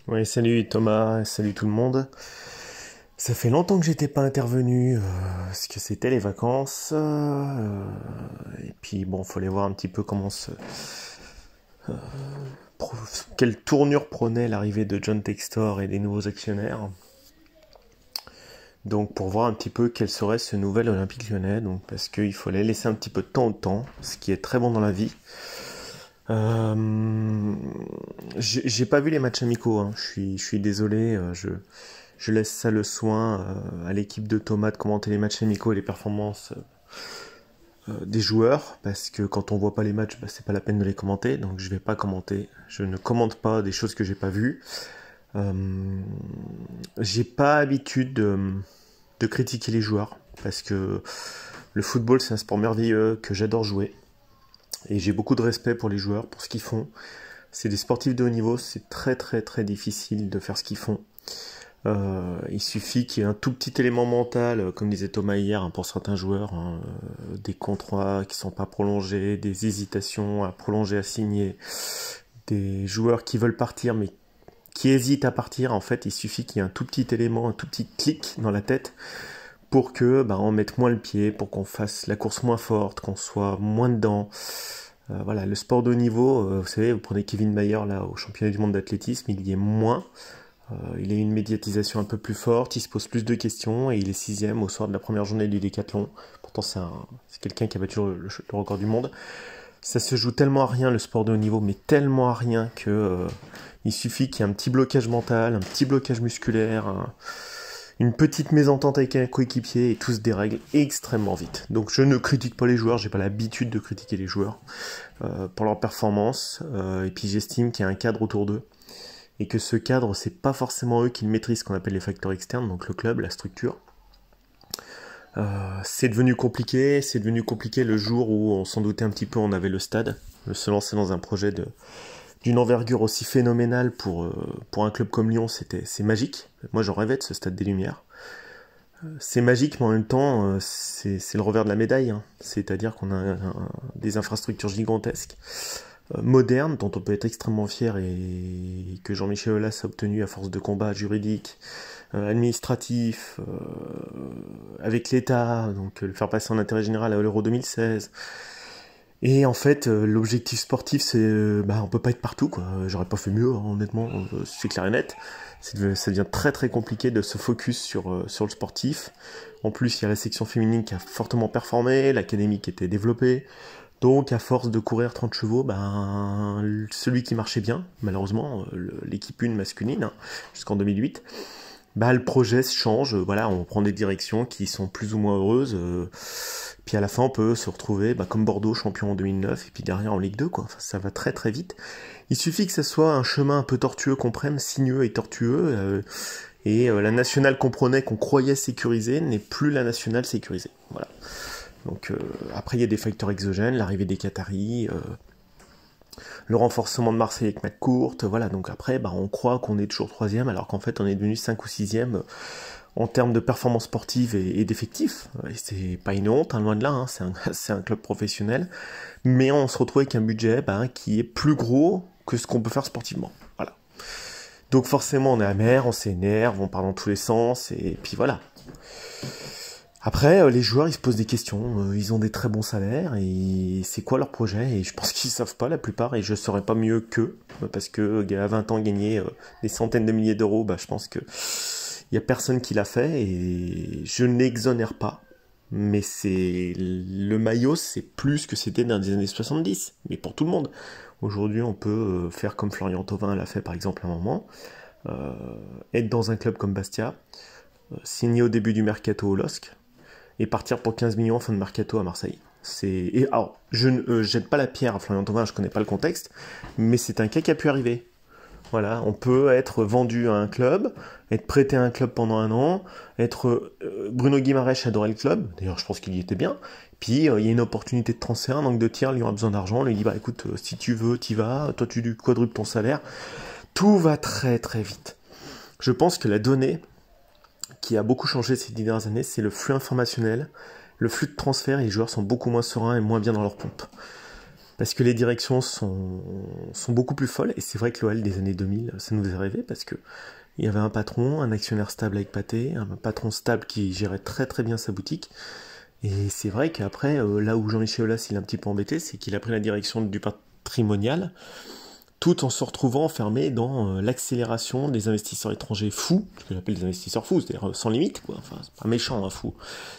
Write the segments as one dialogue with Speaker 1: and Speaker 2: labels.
Speaker 1: Oui, salut Thomas, salut tout le monde. Ça fait longtemps que j'étais pas intervenu, parce que c'était les vacances. Et puis bon, fallait voir un petit peu pro- quelle tournure prenait l'arrivée de John Textor et des nouveaux actionnaires. Donc pour voir un petit peu quel serait ce nouvel Olympique Lyonnais, donc parce qu'il fallait laisser un petit peu de temps au temps, ce qui est très bon dans la vie. J'ai pas vu les matchs amicaux, hein. Je suis désolé, je laisse ça le soin à l'équipe de Thomas de commenter les matchs amicaux et les performances des joueurs, parce que quand on voit pas les matchs, bah, c'est pas la peine de les commenter, donc je vais pas commenter. Je ne commente pas des choses que j'ai pas vues. Euh, j'ai pas habitude de critiquer les joueurs, parce que le football c'est un sport merveilleux que j'adore jouer, et j'ai beaucoup de respect pour les joueurs, pour ce qu'ils font. C'est des sportifs de haut niveau, c'est très très très difficile de faire ce qu'ils font. Il suffit qu'il y ait un tout petit élément mental, comme disait Thomas hier, hein, pour certains joueurs, hein, des contrats qui sont pas prolongés, des hésitations à prolonger, à signer, des joueurs qui veulent partir mais qui hésitent à partir. En fait, il suffit qu'il y ait un tout petit élément, un tout petit clic dans la tête pour que on mette moins le pied, pour qu'on fasse la course moins forte, qu'on soit moins dedans. Voilà, le sport de haut niveau, vous savez, vous prenez Kevin Mayer là au championnat du monde d'athlétisme, il y est moins. Il a une médiatisation un peu plus forte, il se pose plus de questions et il est sixième au soir de la première journée du décathlon. Pourtant c'est quelqu'un qui a battu le record du monde. Ça se joue tellement à rien le sport de haut niveau, mais tellement à rien que il suffit qu'il y ait un petit blocage mental, un petit blocage musculaire, une petite mésentente avec un coéquipier et tout se dérègle extrêmement vite. Donc je ne critique pas les joueurs, j'ai pas l'habitude de critiquer les joueurs pour leur performance, et puis j'estime qu'il y a un cadre autour d'eux et que ce cadre, c'est pas forcément eux qui le maîtrisent, ce qu'on appelle les facteurs externes, donc le club, la structure. C'est devenu compliqué le jour où on s'en doutait un petit peu, on avait le stade, se lancer dans un projet d'une envergure aussi phénoménale pour un club comme Lyon, c'est magique. Moi j'en rêvais de ce stade des Lumières. C'est magique, mais en même temps, c'est le revers de la médaille, hein. C'est-à-dire qu'on a des infrastructures gigantesques, moderne, dont on peut être extrêmement fier et que Jean-Michel Aulas a obtenu à force de combats juridiques, administratifs, avec l'État, donc le faire passer en intérêt général à l'Euro 2016. Et en fait, l'objectif sportif, c'est, on peut pas être partout, quoi. J'aurais pas fait mieux, hein, honnêtement, c'est clair et net. Ça devient très très compliqué de se focus sur le sportif. En plus, il y a la section féminine qui a fortement performé, l'académie qui était développée. Donc, à force de courir 30 chevaux, celui qui marchait bien, malheureusement, l'équipe 1 masculine, hein, jusqu'en 2008, le projet se change, voilà, on prend des directions qui sont plus ou moins heureuses, puis à la fin, on peut se retrouver, comme Bordeaux, champion en 2009, et puis derrière en Ligue 2, quoi. Enfin, ça va très très vite. Il suffit que ça soit un chemin un peu tortueux qu'on prenne, sinueux et tortueux, et la nationale qu'on croyait sécurisée n'est plus la nationale sécurisée. Voilà. Donc après il y a des facteurs exogènes, l'arrivée des Qataris, le renforcement de Marseille avec McCourt, voilà, donc après on croit qu'on est toujours troisième alors qu'en fait on est devenu 5 ou 6e en termes de performance sportive et d'effectifs. Et c'est pas une honte, hein, loin de là, hein, c'est un club professionnel, mais on se retrouve avec un budget qui est plus gros que ce qu'on peut faire sportivement. Voilà. Donc forcément on est amer, on s'énerve, on parle dans tous les sens, et puis voilà. Après, les joueurs, ils se posent des questions. Ils ont des très bons salaires et c'est quoi leur projet? Et je pense qu'ils savent pas la plupart et je saurais pas mieux qu'eux parce que à 20 ans gagner des centaines de milliers d'euros, je pense que il y a personne qui l'a fait et je n'exonère pas. Mais c'est le maillot, c'est plus que c'était dans les années 70, mais pour tout le monde. Aujourd'hui, on peut faire comme Florian Thauvin l'a fait par exemple à un moment, euh, être dans un club comme Bastia, signer au début du mercato au LOSC et partir pour 15 millions en fin de mercato à Marseille. Alors, je ne jette pas la pierre à Florian Thauvin, je connais pas le contexte, mais c'est un cas qui a pu arriver. Voilà, on peut être vendu à un club, être prêté à un club pendant un an, Bruno Guimaraes adorait le club, d'ailleurs je pense qu'il y était bien, puis il y a une opportunité de transfert, un angle de tir, Lyon a besoin d'argent, on lui dit écoute, si tu veux, t'y vas, toi tu quadruples ton salaire, tout va très très vite. Je pense que la donnée qui a beaucoup changé ces 10 dernières années, c'est le flux informationnel, le flux de transfert, et les joueurs sont beaucoup moins sereins et moins bien dans leur pompe. parce que les directions sont beaucoup plus folles, et c'est vrai que l'OL des années 2000, ça nous faisait rêver, parce que il y avait un patron, un actionnaire stable avec Pathé, un patron stable qui gérait très très bien sa boutique, et c'est vrai qu'après, là où Jean-Michel Aulas il est un petit peu embêté, c'est qu'il a pris la direction du patrimonial, tout en se retrouvant enfermé dans l'accélération des investisseurs étrangers fous, ce que j'appelle des investisseurs fous, c'est-à-dire sans limite, quoi. Enfin, c'est pas méchant, hein, fou,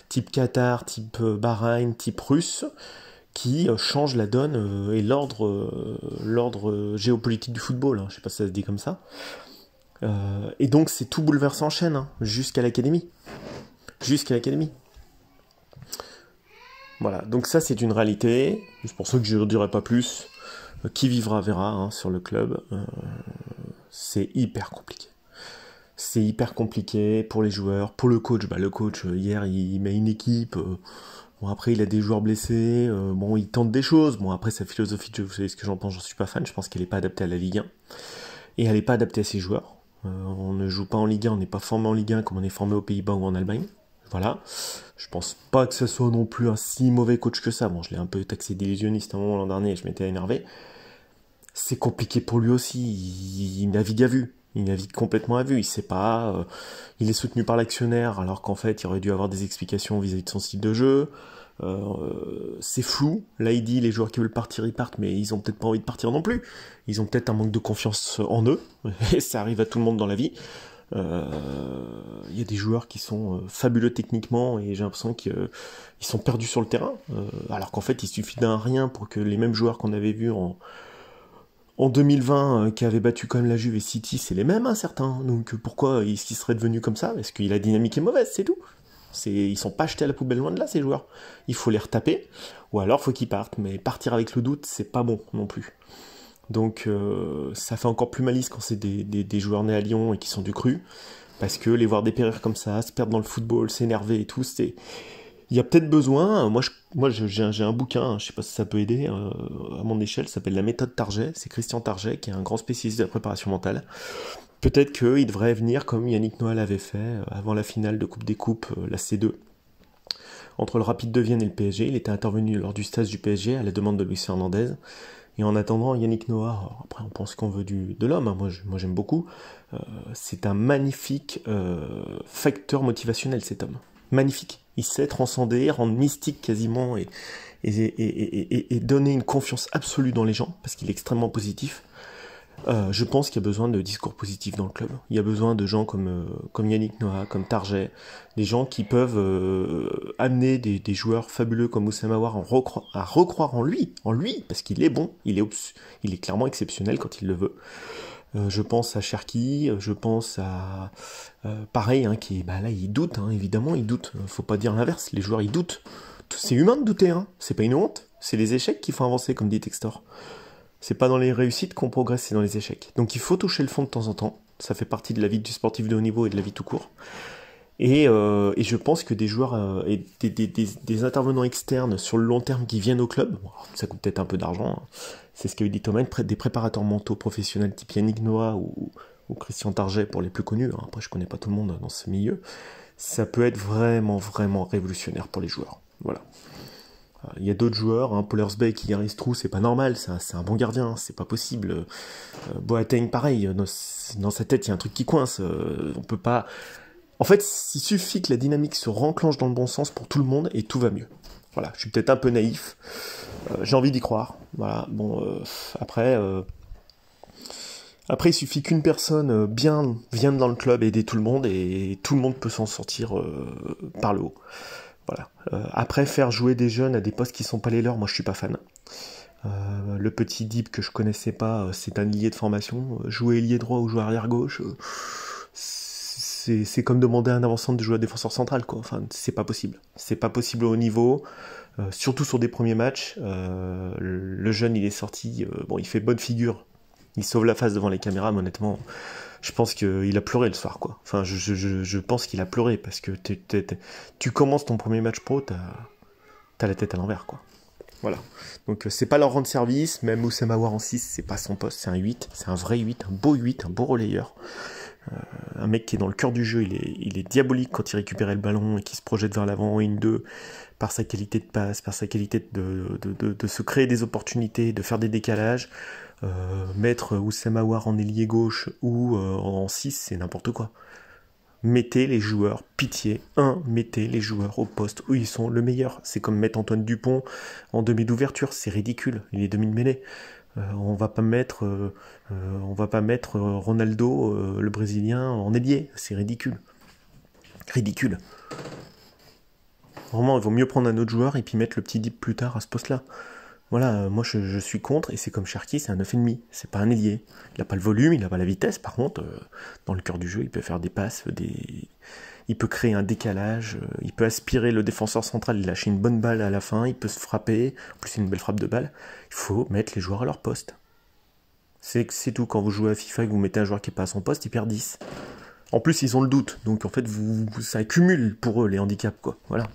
Speaker 1: type Qatar, type Bahreïn, type russe, qui change la donne et l'ordre géopolitique du football, hein. Je sais pas si ça se dit comme ça. Et donc c'est tout bouleversé en chaîne, hein, jusqu'à l'académie. Jusqu'à l'académie. Voilà, donc ça c'est une réalité, c'est pour ça que je ne dirai pas plus. Qui vivra verra, hein, sur le club. C'est hyper compliqué. C'est hyper compliqué pour les joueurs, pour le coach. Bah, le coach, hier, il met une équipe. Bon, après, il a des joueurs blessés. Bon, il tente des choses. Bon, après, sa philosophie, vous savez ce que j'en pense, j'en suis pas fan. Je pense qu'elle n'est pas adaptée à la Ligue 1. Et elle n'est pas adaptée à ses joueurs. On ne joue pas en Ligue 1, on n'est pas formé en Ligue 1 comme on est formé aux Pays-Bas ou en Allemagne. Voilà. Je pense pas que ce soit non plus un si mauvais coach que ça. Bon, je l'ai un peu taxé d'illusionniste à un moment l'an dernier et je m'étais énervé. C'est compliqué pour lui aussi. Il navigue à vue. Il navigue complètement à vue. Il sait pas. Il est soutenu par l'actionnaire alors qu'en fait, il aurait dû avoir des explications vis-à-vis de son style de jeu. C'est flou. Là, il dit les joueurs qui veulent partir, ils partent, mais ils ont peut-être pas envie de partir non plus. Ils ont peut-être un manque de confiance en eux. Et ça arrive à tout le monde dans la vie. Il y a des joueurs qui sont fabuleux techniquement et j'ai l'impression qu'ils sont perdus sur le terrain, alors qu'en fait il suffit d'un rien pour que les mêmes joueurs qu'on avait vus en 2020 qui avaient battu quand même la Juve et City, c'est les mêmes, hein, certains. Donc pourquoi ils seraient devenus comme ça? Parce que la dynamique est mauvaise, c'est tout. Ils sont pas jetés à la poubelle, loin de là, ces joueurs. Il faut les retaper, ou alors faut qu'ils partent. Mais partir avec le doute, c'est pas bon non plus. Donc ça fait encore plus malice quand c'est des joueurs nés à Lyon et qui sont du cru, parce que les voir dépérir comme ça, se perdre dans le football, s'énerver et tout, il y a peut-être besoin, moi j'ai un bouquin, hein, je sais pas si ça peut aider, à mon échelle, ça s'appelle La méthode Target, c'est Christian Target qui est un grand spécialiste de la préparation mentale. Peut-être qu'il devrait venir comme Yannick Noah l'avait fait avant la finale de Coupe des Coupes, la C2, entre le Rapide de Vienne et le PSG. Il était intervenu lors du stage du PSG à la demande de Luis Fernandez. Et en attendant, Yannick Noah, après on pense qu'on veut de l'homme, hein, moi j'aime beaucoup, c'est un magnifique facteur motivationnel, cet homme. Magnifique. Il sait transcender, rendre mystique quasiment et donner une confiance absolue dans les gens, parce qu'il est extrêmement positif. Je pense qu'il y a besoin de discours positifs dans le club. Il y a besoin de gens comme Yannick Noah, comme Target, des gens qui peuvent amener des joueurs fabuleux comme Oussama Aouar à recroire en lui, parce qu'il est bon, il est clairement exceptionnel quand il le veut. Je pense à Cherki, je pense à pareil, hein, là il doute, hein, évidemment il doute. Faut pas dire l'inverse, les joueurs ils doutent. C'est humain de douter, hein. C'est pas une honte. C'est les échecs qui font avancer, comme dit Textor. C'est pas dans les réussites qu'on progresse, c'est dans les échecs. Donc il faut toucher le fond de temps en temps. Ça fait partie de la vie du sportif de haut niveau et de la vie tout court. Et je pense que des joueurs et des intervenants externes sur le long terme qui viennent au club, bon, ça coûte peut-être un peu d'argent, hein. C'est ce qu'avait dit Thomas, des préparateurs mentaux professionnels type Yannick Noah ou Christian Target pour les plus connus, hein. Après je connais pas tout le monde dans ce milieu, ça peut être vraiment, vraiment révolutionnaire pour les joueurs. Voilà. Il y a d'autres joueurs, hein, Pollersbeck qui garde trou, c'est pas normal, c'est un bon gardien, c'est pas possible. Boateng, pareil, dans sa tête il y a un truc qui coince, on peut pas... En fait, il suffit que la dynamique se renclenche dans le bon sens pour tout le monde et tout va mieux. Voilà, je suis peut-être un peu naïf, j'ai envie d'y croire. Voilà, bon, après, il suffit qu'une personne bien vienne dans le club aider tout le monde et tout le monde peut s'en sortir par le haut. Voilà. Après, faire jouer des jeunes à des postes qui sont pas les leurs, moi je suis pas fan. Le petit Deep que je connaissais pas, c'est un ailier de formation. Jouer ailier droit ou jouer arrière gauche, c'est comme demander à un avant-centre de jouer à défenseur central, quoi. Enfin, c'est pas possible. C'est pas possible au haut niveau, surtout sur des premiers matchs. Le jeune, il est sorti, bon, il fait bonne figure. Il sauve la face devant les caméras, mais honnêtement, je pense qu'il a pleuré le soir, quoi. Enfin, je pense qu'il a pleuré, parce que tu commences ton premier match pro, t'as la tête à l'envers, quoi. Voilà. Donc c'est pas leur rendre service, même Oussama Aouar en 6, c'est pas son poste, c'est un 8, c'est un vrai 8, un beau relayeur. un mec qui est dans le cœur du jeu, il est diabolique quand il récupérait le ballon et qui se projette vers l'avant, 1-2, par sa qualité de passe, par sa qualité de se créer des opportunités, de faire des décalages. Mettre Oussem Aouar en ailier gauche ou en 6, c'est n'importe quoi. Mettez les joueurs, pitié, mettez les joueurs au poste où ils sont le meilleur. C'est comme mettre Antoine Dupont en demi d'ouverture, c'est ridicule, il est demi de mêlée. On va pas mettre Ronaldo, le Brésilien, en ailier, c'est ridicule. Ridicule. Vraiment, il vaut mieux prendre un autre joueur et puis mettre le petit Dip plus tard à ce poste-là. Voilà, moi je suis contre, et c'est comme Cherki, c'est un 9,5, c'est pas un ailier. Il a pas le volume, il a pas la vitesse, par contre, dans le cœur du jeu, il peut faire des passes, il peut créer un décalage, il peut aspirer le défenseur central, il lâche une bonne balle à la fin, il peut se frapper, en plus c'est une belle frappe de balle. Il faut mettre les joueurs à leur poste. C'est tout, quand vous jouez à FIFA et que vous mettez un joueur qui est pas à son poste, il perd 10. En plus, ils ont le doute, donc en fait, ça accumule pour eux les handicaps, quoi. Voilà.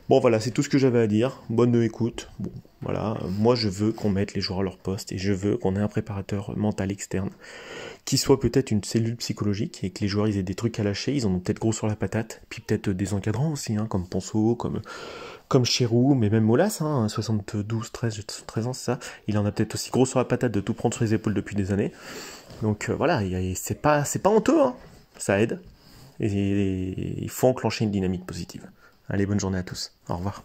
Speaker 1: Bon, voilà, c'est tout ce que j'avais à dire. Bonne écoute. Bon, voilà, moi je veux qu'on mette les joueurs à leur poste et je veux qu'on ait un préparateur mental externe qui soit peut-être une cellule psychologique et que les joueurs ils aient des trucs à lâcher. Ils en ont peut-être gros sur la patate. Puis peut-être des encadrants aussi, hein, comme Ponceau, comme Chérou, mais même Molas, hein, 72, 13 ans, c'est ça. Il en a peut-être aussi gros sur la patate de tout prendre sur les épaules depuis des années. Donc voilà, c'est pas honteux, hein. Ça aide. Et il faut enclencher une dynamique positive. Allez, bonne journée à tous. Au revoir.